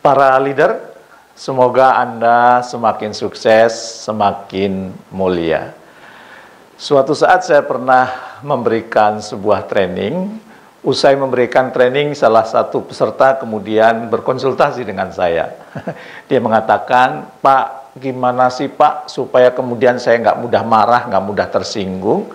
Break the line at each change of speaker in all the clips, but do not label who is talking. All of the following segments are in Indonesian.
Para leader, semoga Anda semakin sukses, semakin mulia. Suatu saat saya pernah memberikan sebuah training. Usai memberikan training, salah satu peserta kemudian berkonsultasi dengan saya. Dia mengatakan, "Pak, gimana sih Pak supaya kemudian saya nggak mudah marah, nggak mudah tersinggung?"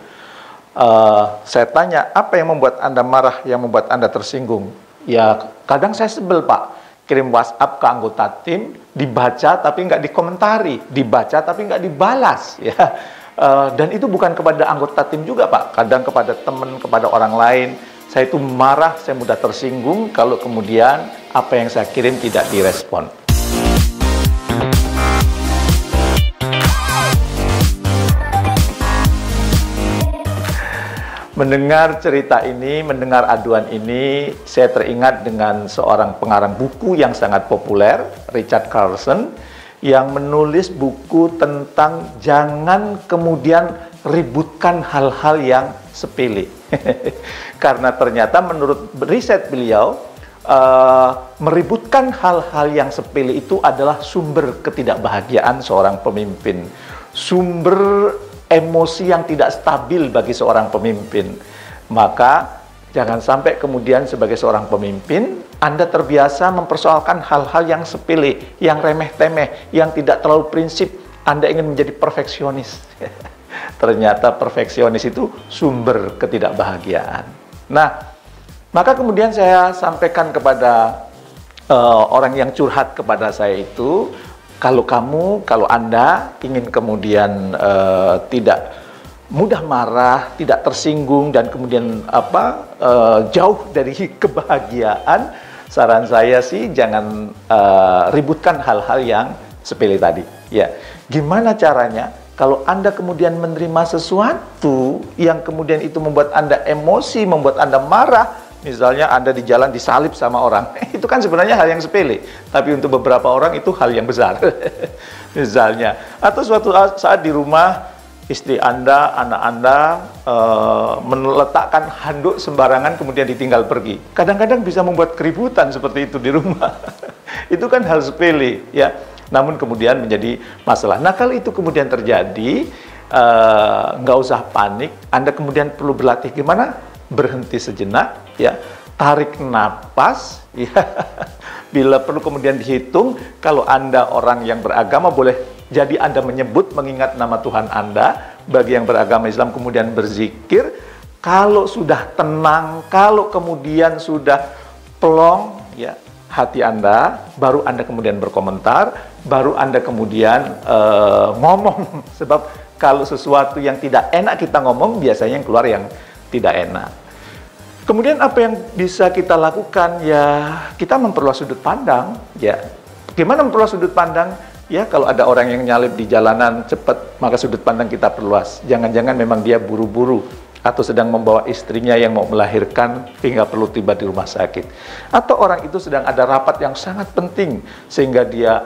Saya tanya, "Apa yang membuat Anda marah, yang membuat Anda tersinggung?" "Ya, kadang saya sebel Pak. Kirim WhatsApp ke anggota tim, dibaca tapi nggak dikomentari, dibaca tapi nggak dibalas." Ya. Dan itu bukan kepada anggota tim juga Pak, kadang kepada teman, kepada orang lain. Saya itu marah, saya mudah tersinggung kalau kemudian apa yang saya kirim tidak direspon. Mendengar cerita ini, mendengar aduan ini, saya teringat dengan seorang pengarang buku yang sangat populer, Richard Carlson, yang menulis buku tentang jangan kemudian ributkan hal-hal yang sepele. Karena ternyata menurut riset beliau, meributkan hal-hal yang sepele itu adalah sumber ketidakbahagiaan seorang pemimpin, sumber emosi yang tidak stabil bagi seorang pemimpin. Maka jangan sampai kemudian sebagai seorang pemimpin Anda terbiasa mempersoalkan hal-hal yang sepele, yang remeh-temeh, yang tidak terlalu prinsip. Anda ingin menjadi perfeksionis. Ternyata perfeksionis itu sumber ketidakbahagiaan. Nah, maka kemudian saya sampaikan kepada orang yang curhat kepada saya itu, kalau Anda ingin kemudian tidak mudah marah, tidak tersinggung, dan kemudian jauh dari kebahagiaan, saran saya sih jangan ributkan hal-hal yang sepele tadi. Ya, gimana caranya? Kalau Anda kemudian menerima sesuatu yang kemudian itu membuat Anda emosi, membuat Anda marah, misalnya Anda di jalan disalib sama orang, itu kan sebenarnya hal yang sepele, tapi untuk beberapa orang itu hal yang besar. Misalnya, atau suatu saat di rumah, istri Anda, anak Anda meletakkan handuk sembarangan kemudian ditinggal pergi. Kadang-kadang bisa membuat keributan seperti itu di rumah. Itu kan hal sepele, ya. Namun kemudian menjadi masalah. Nah, kalau itu kemudian terjadi, nggak usah panik. Anda kemudian perlu berlatih gimana? Berhenti sejenak, ya, tarik napas, ya. Bila perlu kemudian dihitung, kalau Anda orang yang beragama boleh jadi Anda menyebut, mengingat nama Tuhan Anda. Bagi yang beragama Islam kemudian berzikir. Kalau sudah tenang, kalau kemudian sudah plong, ya, hati Anda, baru Anda kemudian berkomentar, baru Anda kemudian ngomong. Sebab kalau sesuatu yang tidak enak kita ngomong, biasanya yang keluar yang tidak enak. Kemudian apa yang bisa kita lakukan? Ya, kita memperluas sudut pandang. Ya, gimana memperluas sudut pandang? Ya, kalau ada orang yang nyalip di jalanan cepat, maka sudut pandang kita perluas. Jangan-jangan memang dia buru-buru, atau sedang membawa istrinya yang mau melahirkan hingga perlu tiba di rumah sakit. Atau orang itu sedang ada rapat yang sangat penting, sehingga dia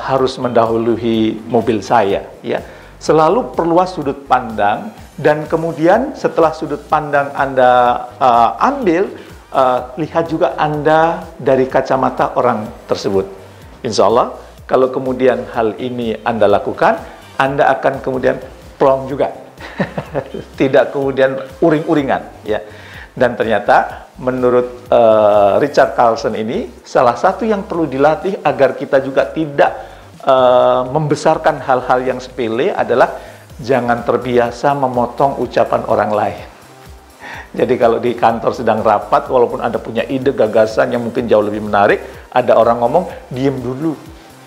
harus mendahului mobil saya. Ya. Selalu perluas sudut pandang, dan kemudian setelah sudut pandang Anda ambil, lihat juga Anda dari kacamata orang tersebut. Insya Allah, kalau kemudian hal ini Anda lakukan, Anda akan kemudian plong juga. Tidak kemudian uring-uringan, ya. Dan ternyata menurut Richard Carlson ini, salah satu yang perlu dilatih agar kita juga tidak membesarkan hal-hal yang sepele adalah jangan terbiasa memotong ucapan orang lain. Jadi kalau di kantor sedang rapat, walaupun Anda punya ide, gagasan yang mungkin jauh lebih menarik, ada orang ngomong, diem dulu,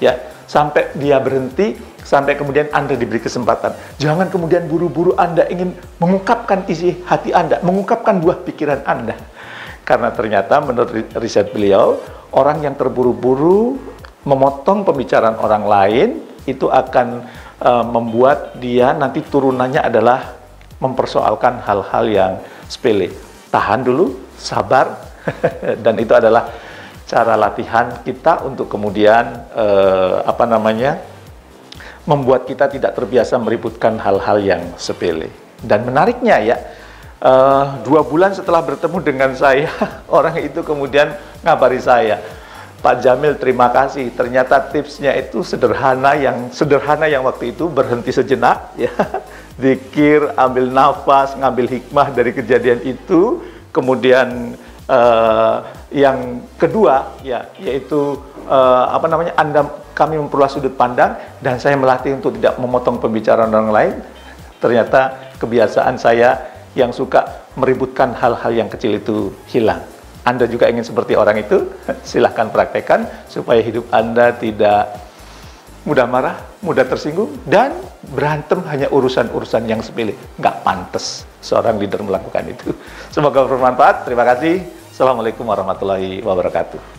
ya, sampai dia berhenti, sampai kemudian Anda diberi kesempatan. Jangan kemudian buru-buru Anda ingin mengungkapkan isi hati Anda, mengungkapkan buah pikiran Anda. Karena ternyata menurut riset beliau, orang yang terburu-buru memotong pembicaraan orang lain, itu akan membuat dia nanti turunannya adalah mempersoalkan hal-hal yang sepele. Tahan dulu, sabar, dan itu adalah cara latihan kita untuk kemudian membuat kita tidak terbiasa meributkan hal-hal yang sepele. Dan menariknya ya, 2 bulan setelah bertemu dengan saya, orang itu kemudian ngabari saya, Pak Jamil, terima kasih. Ternyata tipsnya itu sederhana yang waktu itu berhenti sejenak, ya, zikir, ambil nafas, ngambil hikmah dari kejadian itu. Kemudian yang kedua, ya, yaitu kami memperluas sudut pandang dan saya melatih untuk tidak memotong pembicaraan orang lain. Ternyata kebiasaan saya yang suka meributkan hal-hal yang kecil itu hilang. Anda juga ingin seperti orang itu? Silahkan praktekkan supaya hidup Anda tidak mudah marah, mudah tersinggung, dan berantem hanya urusan-urusan yang sepele. Nggak pantas seorang leader melakukan itu. Semoga bermanfaat. Terima kasih. Assalamualaikum warahmatullahi wabarakatuh.